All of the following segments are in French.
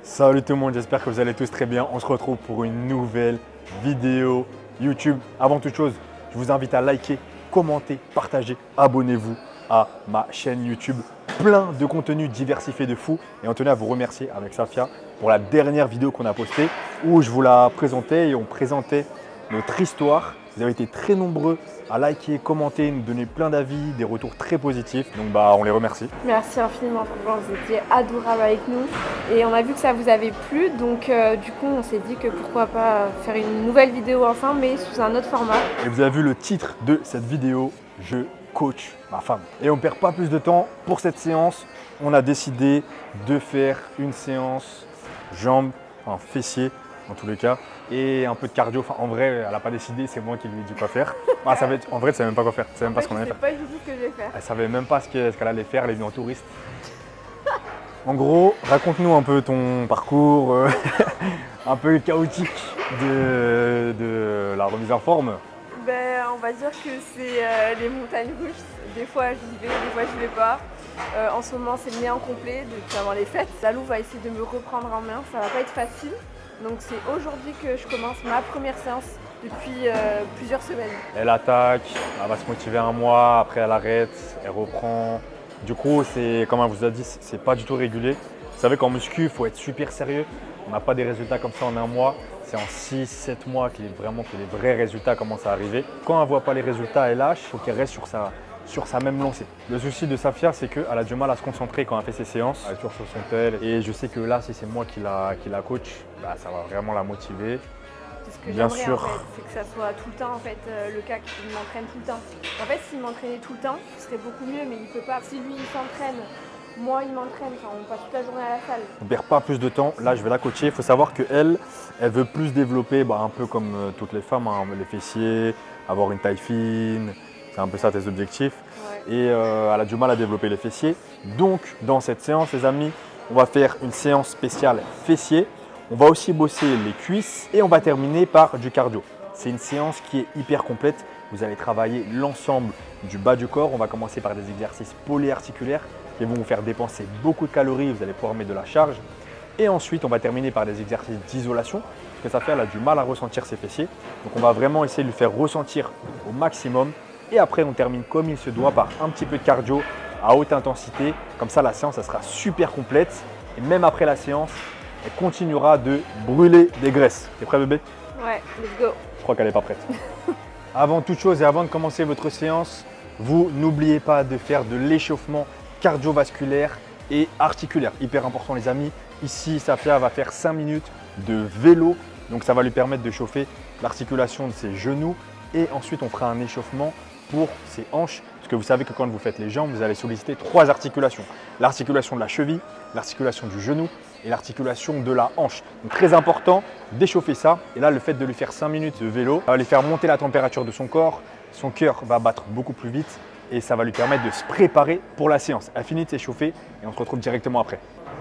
Salut tout le monde, j'espère que vous allez tous très bien. On se retrouve pour une nouvelle vidéo YouTube. Avant toute chose, je vous invite à liker, commenter, partager, abonnez-vous à ma chaîne YouTube. Plein de contenus diversifiés de fou. Et on tenait à vous remercier avec Safia pour la dernière vidéo qu'on a postée où je vous la présentais et on présentait notre histoire. Vous avez été très nombreux à liker, commenter, nous donner plein d'avis, des retours très positifs. Donc on les remercie. Merci infiniment, franchement, vous étiez adorables avec nous et on a vu que ça vous avait plu, donc du coup on s'est dit que pourquoi pas faire une nouvelle vidéo ensemble mais sous un autre format. Et vous avez vu le titre de cette vidéo, je coach ma femme. Et on ne perd pas plus de temps pour cette séance. On a décidé de faire une séance jambes, enfin fessiers en tous les cas, et un peu de cardio. Enfin, en vrai, elle n'a pas décidé, c'est moi qui lui ai dit quoi faire. Ça va être, en vrai, tu ne sais même pas quoi faire. Tu sais même pas ce qu'on allait faire. Je sais pas du tout ce que je vais faire. Elle ne savait même pas ce qu'elle allait faire, elle est venue en touriste. En gros, raconte-nous un peu ton parcours un peu chaotique de la remise en forme. On va dire que c'est les montagnes russes. Des fois j'y vais, des fois je vais pas. En ce moment c'est le néant complet depuis avant les fêtes. Lalou va essayer de me reprendre en main, ça va pas être facile. Donc c'est aujourd'hui que je commence ma première séance depuis plusieurs semaines. Elle attaque, elle va se motiver un mois, après elle arrête, elle reprend. Du coup, c'est comme elle vous a dit, c'est pas du tout régulier. Vous savez qu'en muscu, il faut être super sérieux. On n'a pas des résultats comme ça en un mois. C'est en 6-7 mois que les vrais résultats commencent à arriver. Quand elle ne voit pas les résultats, elle lâche. Il faut qu'elle reste sur sa même lancée. Le souci de Safia, c'est qu'elle a du mal à se concentrer quand elle fait ses séances. Elle est toujours sur son tel. Et je sais que là, si c'est moi qui la coach, ça va vraiment la motiver. C'est ce que Bien j'aimerais sûr. en fait, c'est que ça soit tout le temps en fait le cas qu'il m'entraîne tout le temps. En fait, s'il m'entraînait tout le temps, ce serait beaucoup mieux, mais il peut pas. Si lui il s'entraîne, moi il m'entraîne, enfin, on passe toute la journée à la salle. On ne perd pas plus de temps. Là, je vais la coacher. Il faut savoir qu'elle, elle veut plus développer, un peu comme toutes les femmes, hein, les fessiers, avoir une taille fine. C'est un peu ça tes objectifs. Ouais. Et elle a du mal à développer les fessiers. Donc, dans cette séance, les amis, on va faire une séance spéciale fessiers. On va aussi bosser les cuisses et on va terminer par du cardio. C'est une séance qui est hyper complète. Vous allez travailler l'ensemble du bas du corps. On va commencer par des exercices polyarticulaires qui vont vous faire dépenser beaucoup de calories. Vous allez pouvoir mettre de la charge. Et ensuite, on va terminer par des exercices d'isolation. Parce que Safia, elle a du mal à ressentir ses fessiers. Donc, on va vraiment essayer de lui faire ressentir au maximum. Et après, on termine comme il se doit par un petit peu de cardio à haute intensité. Comme ça, la séance, elle sera super complète. Et même après la séance, elle continuera de brûler des graisses. T'es prêt, bébé? Ouais, let's go. Je crois qu'elle n'est pas prête. Avant toute chose et avant de commencer votre séance, vous n'oubliez pas de faire de l'échauffement cardiovasculaire et articulaire. Hyper important, les amis. Ici, Safia va faire 5 minutes de vélo. Donc, ça va lui permettre de chauffer l'articulation de ses genoux. Et ensuite, on fera un échauffement pour ses hanches. Parce que vous savez que quand vous faites les jambes, vous allez solliciter 3 articulations. L'articulation de la cheville, l'articulation du genou et l'articulation de la hanche. Donc très important d'échauffer ça. Et là, le fait de lui faire 5 minutes de vélo va lui faire monter la température de son corps. Son cœur va battre beaucoup plus vite et ça va lui permettre de se préparer pour la séance. Elle finit de s'échauffer et on se retrouve directement après.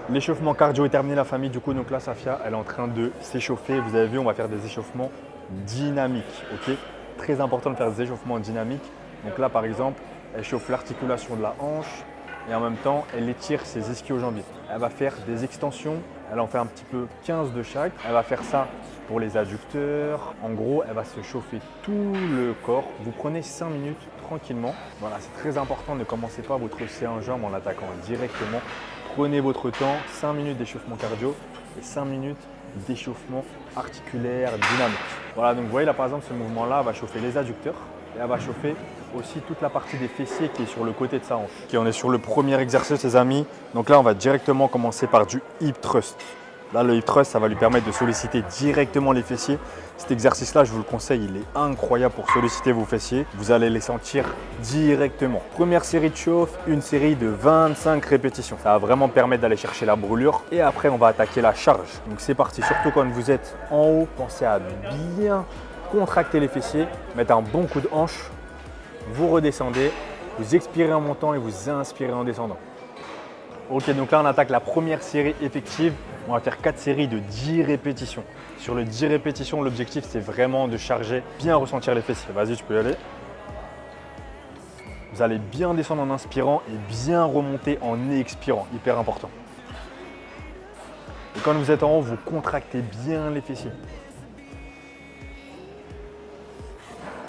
L'échauffement cardio est terminé, la famille. Du coup, donc là, Safia, elle est en train de s'échauffer. Vous avez vu, on va faire des échauffements dynamiques. Ok, très important de faire des échauffements dynamiques. Donc là, par exemple, elle chauffe l'articulation de la hanche et en même temps, elle étire ses ischio-jambiers. Elle va faire des extensions, elle en fait un petit peu 15 de chaque. Elle va faire ça pour les adducteurs. En gros, elle va se chauffer tout le corps. Vous prenez 5 minutes tranquillement. Voilà, c'est très important, ne commencez pas votre séance jambes en attaquant directement. Prenez votre temps, 5 minutes d'échauffement cardio et 5 minutes d'échauffement articulaire dynamique. Voilà, donc vous voyez là par exemple, ce mouvement-là va chauffer les adducteurs. Et elle va chauffer aussi toute la partie des fessiers qui est sur le côté de sa hanche. Ok, on est sur le premier exercice, les amis. Donc là, on va directement commencer par du hip thrust. Là, le hip thrust, ça va lui permettre de solliciter directement les fessiers. Cet exercice-là, je vous le conseille, il est incroyable pour solliciter vos fessiers. Vous allez les sentir directement. Première série de chauffe, une série de 25 répétitions. Ça va vraiment permettre d'aller chercher la brûlure. Et après, on va attaquer la charge. Donc c'est parti, surtout quand vous êtes en haut, pensez à bien contractez les fessiers, mettez un bon coup de hanche, vous redescendez, vous expirez en montant et vous inspirez en descendant. Ok, donc là on attaque la première série effective. On va faire 4 séries de 10 répétitions. Sur le 10 répétitions, l'objectif c'est vraiment de charger, bien ressentir les fessiers. Vas-y, tu peux y aller. Vous allez bien descendre en inspirant et bien remonter en expirant, hyper important. Et quand vous êtes en haut, vous contractez bien les fessiers.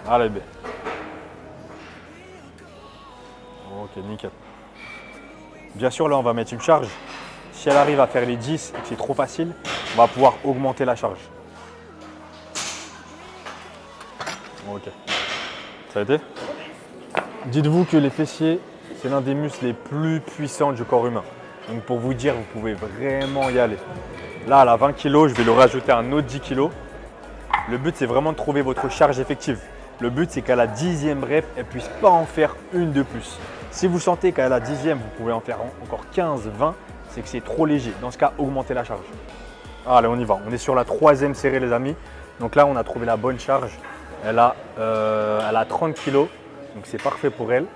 Allez, B. Ok, nickel. Bien sûr, là, on va mettre une charge. Si elle arrive à faire les 10 et que c'est trop facile, on va pouvoir augmenter la charge. Ok. Ça a été? Dites-vous que les fessiers, c'est l'un des muscles les plus puissants du corps humain. Donc pour vous dire, vous pouvez vraiment y aller. Là, elle a 20 kg, je vais lui rajouter un autre 10 kg. Le but, c'est vraiment de trouver votre charge effective. Le but, c'est qu'à la 10e rep, elle ne puisse pas en faire une de plus. Si vous sentez qu'à la 10e, vous pouvez en faire encore 15, 20, c'est que c'est trop léger. Dans ce cas, augmentez la charge. Allez, on y va. On est sur la 3e série, les amis. Donc là, on a trouvé la bonne charge. Elle a 30 kg, donc c'est parfait pour elle.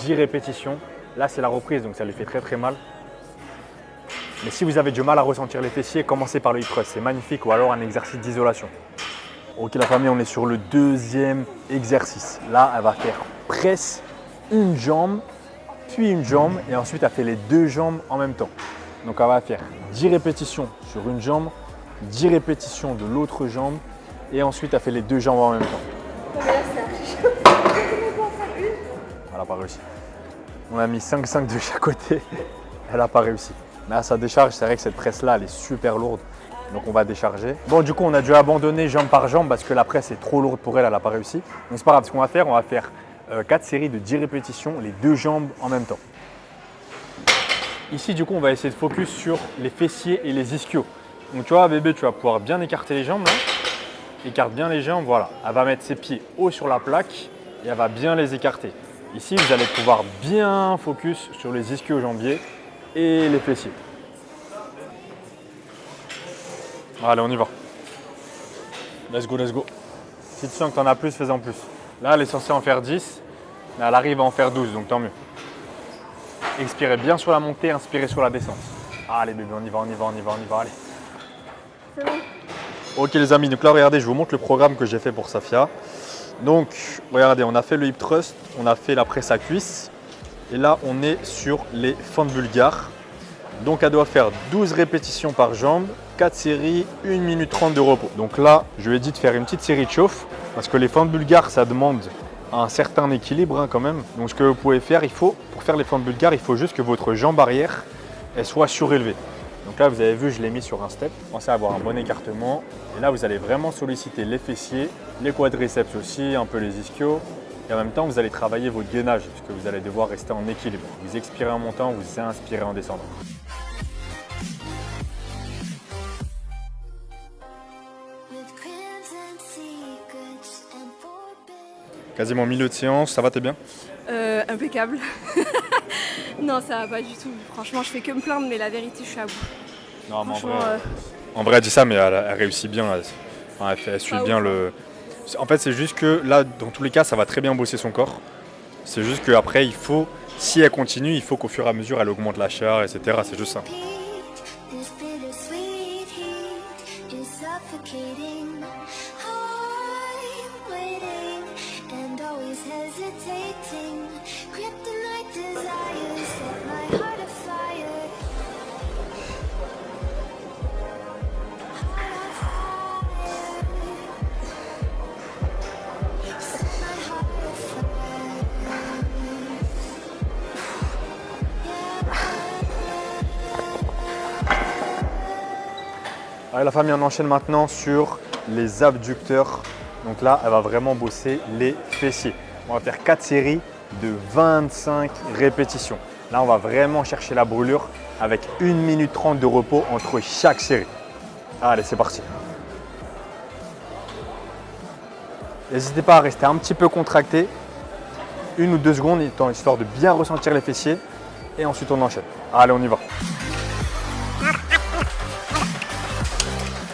10 répétitions. Là, c'est la reprise, donc ça lui fait très très mal. Mais si vous avez du mal à ressentir les fessiers, commencez par le hip thrust. C'est magnifique, ou alors un exercice d'isolation. Ok, la famille, on est sur le 2e exercice. Là, elle va faire presse, une jambe, puis une jambe, et ensuite, elle fait les 2 jambes en même temps. Donc, elle va faire 10 répétitions sur une jambe, 10 répétitions de l'autre jambe, et ensuite, elle fait les 2 jambes en même temps. Non, mais là, c'est archi chaud. Comment en faire une? Elle n'a pas réussi. On a mis 5-5 de chaque côté, elle n'a pas réussi. Mais à sa décharge, c'est vrai que cette presse-là, elle est super lourde. Donc on va décharger. Bon, du coup, on a dû abandonner jambe par jambe parce que la presse est trop lourde pour elle, elle n'a pas réussi. Donc c'est pas grave, ce qu'on va faire, 4 séries de 10 répétitions, les 2 jambes en même temps. Ici, du coup, on va essayer de focus sur les fessiers et les ischios. Donc tu vois, bébé, tu vas pouvoir bien écarter les jambes là. Écarte bien les jambes, voilà. Elle va mettre ses pieds haut sur la plaque et elle va bien les écarter. Ici, vous allez pouvoir bien focus sur les ischio-jambiers et les fessiers. Allez, on y va. Let's go, let's go. Si tu sens que tu en as plus, fais-en plus. Là, elle est censée en faire 10, mais elle arrive à en faire 12, donc tant mieux. Expirez bien sur la montée, inspirez sur la descente. Allez bébé, on y va, on y va, on y va, on y va, allez. C'est bon. Ok les amis, donc là regardez, je vous montre le programme que j'ai fait pour Safia. Donc regardez, on a fait le hip thrust, on a fait la presse à cuisse. Et là, on est sur les fentes bulgares. Donc elle doit faire 12 répétitions par jambe, 4 séries, 1 minute 30 de repos. Donc là, je lui ai dit de faire une petite série de chauffe parce que les fentes bulgares, ça demande un certain équilibre quand même. Donc ce que vous pouvez faire, pour faire les fentes bulgares, il faut juste que votre jambe arrière elle soit surélevée. Donc là, vous avez vu, je l'ai mis sur un step. Pensez à avoir un bon écartement. Et là, vous allez vraiment solliciter les fessiers, les quadriceps aussi, un peu les ischios. Et en même temps, vous allez travailler votre gainage parce que vous allez devoir rester en équilibre. Vous expirez en montant, vous inspirez en descendant. Quasiment milieu de séance, ça va, t'es bien? Impeccable. Non, ça va pas du tout. Franchement, je fais que me plaindre, mais la vérité, je suis à bout. Non, mais en vrai, elle dit ça, mais elle réussit bien. Elle suit bien le. En fait, c'est juste que là, dans tous les cas, ça va très bien bosser son corps. C'est juste qu'après, si elle continue, il faut qu'au fur et à mesure, elle augmente la charge, etc. C'est juste ça. Allez, la famille, on enchaîne maintenant sur les abducteurs. Donc là, elle va vraiment bosser les fessiers. On va faire 4 séries de 25 répétitions. Là, on va vraiment chercher la brûlure avec 1 minute 30 de repos entre chaque série. Allez, c'est parti. N'hésitez pas à rester un petit peu contracté, 1 ou 2 secondes, histoire de bien ressentir les fessiers. Et ensuite, on enchaîne. Allez, on y va.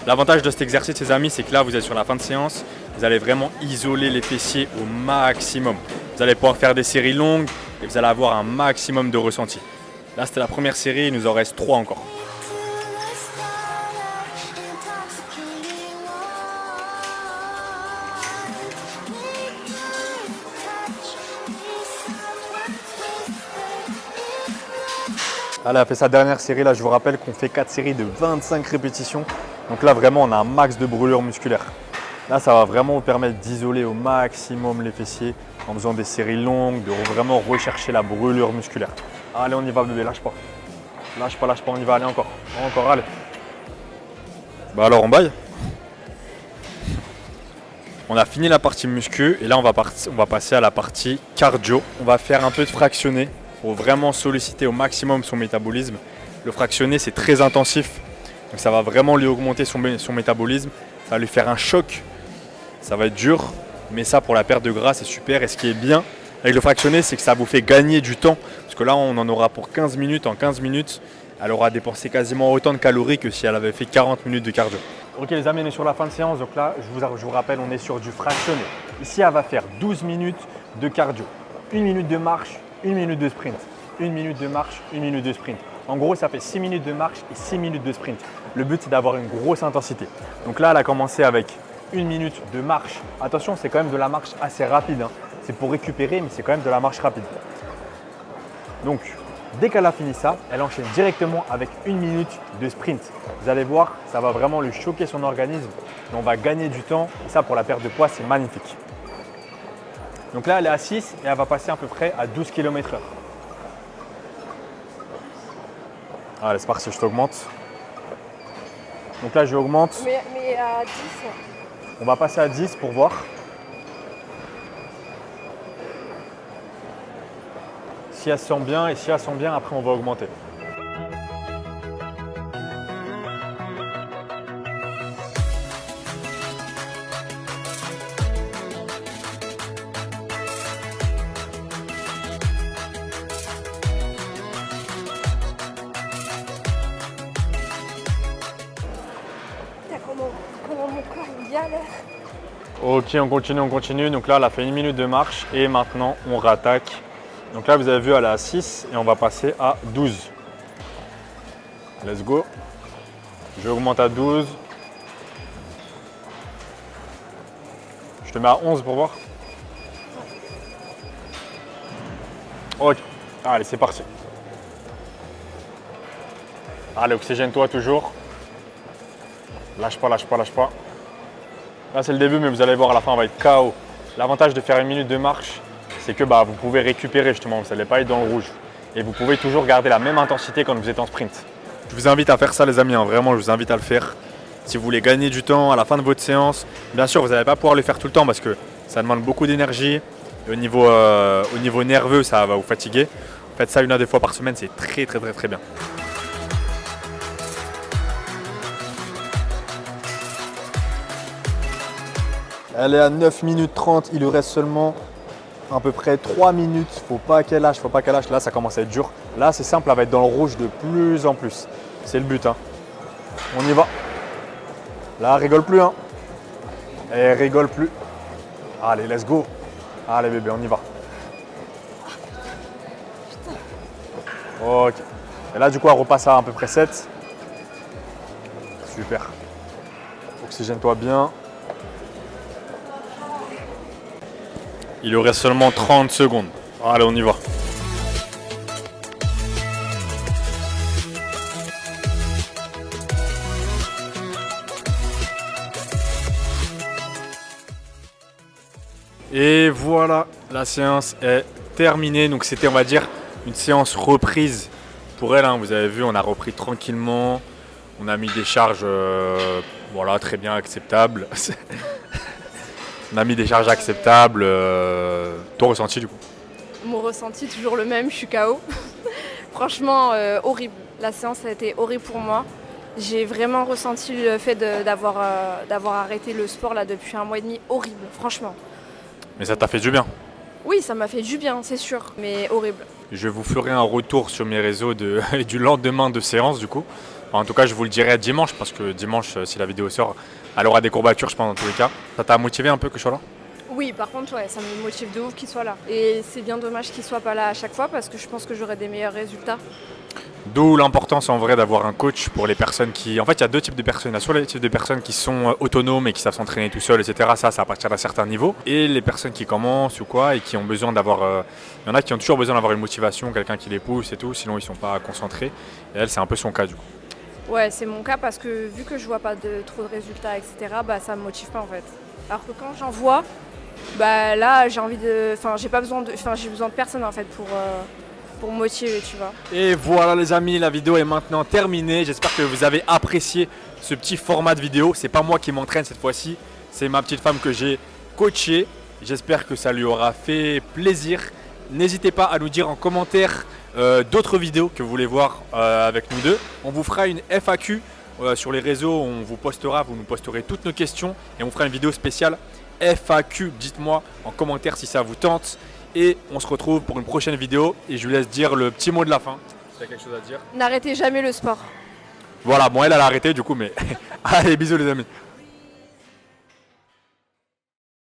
L'avantage de cet exercice, les amis, c'est que là, vous êtes sur la fin de séance. Vous allez vraiment isoler les fessiers au maximum. Vous allez pouvoir faire des séries longues et vous allez avoir un maximum de ressenti. Là, c'était la première série, il nous en reste 3 encore. Elle a fait sa dernière série. Là, je vous rappelle qu'on fait 4 séries de 25 répétitions. Donc là, vraiment, on a un max de brûlure musculaire. Là, ça va vraiment vous permettre d'isoler au maximum les fessiers en faisant des séries longues, de vraiment rechercher la brûlure musculaire. Allez, on y va, bébé, lâche pas. Lâche pas, on y va, allez encore. Encore, allez. Bah alors, on baille. On a fini la partie muscu et là, on va passer à la partie cardio. On va faire un peu de fractionné pour vraiment solliciter au maximum son métabolisme. Le fractionné, c'est très intensif. Donc ça va vraiment lui augmenter son métabolisme. Ça va lui faire un choc. Ça va être dur. Mais ça, pour la perte de gras, c'est super. Et ce qui est bien avec le fractionné, c'est que ça vous fait gagner du temps. Parce que là, on en aura pour 15 minutes. En 15 minutes, elle aura dépensé quasiment autant de calories que si elle avait fait 40 minutes de cardio. Ok les amis, on est sur la fin de séance. Donc là, je vous rappelle, on est sur du fractionné. Ici, elle va faire 12 minutes de cardio. 1 minute de marche, 1 minute de sprint. 1 minute de marche, 1 minute de sprint. En gros, ça fait 6 minutes de marche et 6 minutes de sprint. Le but, c'est d'avoir une grosse intensité. Donc là, elle a commencé avec 1 minute de marche. Attention, c'est quand même de la marche assez rapide. C'est pour récupérer, mais c'est quand même de la marche rapide. Donc, dès qu'elle a fini ça, elle enchaîne directement avec 1 minute de sprint. Vous allez voir, ça va vraiment lui choquer son organisme. Et on va gagner du temps. Et ça, pour la perte de poids, c'est magnifique. Donc là, elle est à 6 et elle va passer à peu près à 12 km/h. Allez, c'est parti, je t'augmente. Donc là, je augmente. Mais à 10. On va passer à 10 pour voir. Si elle se sent bien et si elle se sent bien, après on va augmenter. Comment mon corps il galère. Ok, on continue. Donc là, elle a fait 1 minute de marche et maintenant on rattaque. Donc là, vous avez vu, elle est à 6 et on va passer à 12. Let's go. Je augmente à 12. Je te mets à 11 pour voir. Ok. Allez, c'est parti. Allez, oxygène-toi toujours. Lâche pas. Là, c'est le début, mais vous allez voir, à la fin, on va être KO. L'avantage de faire 1 minute de marche, c'est que vous pouvez récupérer justement, vous n'allez pas être dans le rouge. Et vous pouvez toujours garder la même intensité quand vous êtes en sprint. Je vous invite à faire ça les amis, vraiment je vous invite à le faire. Si vous voulez gagner du temps à la fin de votre séance, bien sûr vous n'allez pas pouvoir le faire tout le temps parce que ça demande beaucoup d'énergie. Au niveau nerveux, ça va vous fatiguer. Faites ça 1 à 2 fois par semaine, c'est très bien. Elle est à 9 minutes 30, il lui reste seulement à peu près 3 minutes. Faut pas qu'elle lâche. Là, ça commence à être dur. Là, c'est simple, elle va être dans le rouge de plus en plus. C'est le but. On y va. Là, elle rigole plus. Elle rigole plus. Allez, let's go. Allez, bébé, on y va. Ok. Et là, du coup, elle repasse à peu près 7. Super. Oxygène-toi bien. Il lui reste seulement 30 secondes. Allez, on y va. Et voilà, la séance est terminée. Donc c'était, on va dire, une séance reprise pour elle. Vous avez vu, on a repris tranquillement. On a mis des charges, voilà, très bien acceptables. On a mis des charges acceptables. Ton ressenti du coup? Mon ressenti, toujours le même, je suis KO. Franchement, horrible. La séance a été horrible pour moi. J'ai vraiment ressenti le fait d'avoir arrêté le sport là depuis 1 mois et demi. Horrible, franchement. Mais ça t'a fait du bien? Oui, ça m'a fait du bien, c'est sûr, mais horrible. Je vous ferai un retour sur mes réseaux du lendemain de séance du coup. En tout cas, je vous le dirai dimanche parce que dimanche, si la vidéo sort, elle aura des courbatures, je pense, dans tous les cas. Ça t'a motivé un peu que je sois là? Oui, par contre, ouais, ça me motive de ouf qu'il soit là. Et c'est bien dommage qu'il soit pas là à chaque fois parce que je pense que j'aurai des meilleurs résultats. D'où l'importance en vrai d'avoir un coach pour les personnes qui... En fait, il y a deux types de personnes. Il y a soit les types de personnes qui sont autonomes et qui savent s'entraîner tout seuls, etc. Ça à partir d'un certain niveau. Et les personnes qui commencent ou quoi et qui ont besoin d'avoir... Il y en a qui ont toujours besoin d'avoir une motivation, quelqu'un qui les pousse et tout, sinon ils ne sont pas concentrés. Et elle, c'est un peu son cas du coup. Ouais, c'est mon cas parce que vu que je vois pas trop de résultats, etc., bah ça me motive pas en fait. Alors que quand j'en vois, bah là j'ai envie de. Enfin, j'ai pas besoin de. Enfin, j'ai besoin de personne en fait pour me motiver, tu vois. Et voilà les amis, la vidéo est maintenant terminée. J'espère que vous avez apprécié ce petit format de vidéo. C'est pas moi qui m'entraîne cette fois-ci, c'est ma petite femme que j'ai coachée. J'espère que ça lui aura fait plaisir. N'hésitez pas à nous dire en commentaire d'autres vidéos que vous voulez voir avec nous deux. On vous fera une FAQ sur les réseaux, on vous postera, vous nous posterez toutes nos questions et on fera une vidéo spéciale FAQ. Dites-moi en commentaire si ça vous tente. Et on se retrouve pour une prochaine vidéo et je vous laisse dire le petit mot de la fin. Si tu as quelque chose à dire. N'arrêtez jamais le sport. Voilà, bon elle a arrêté du coup mais allez bisous les amis.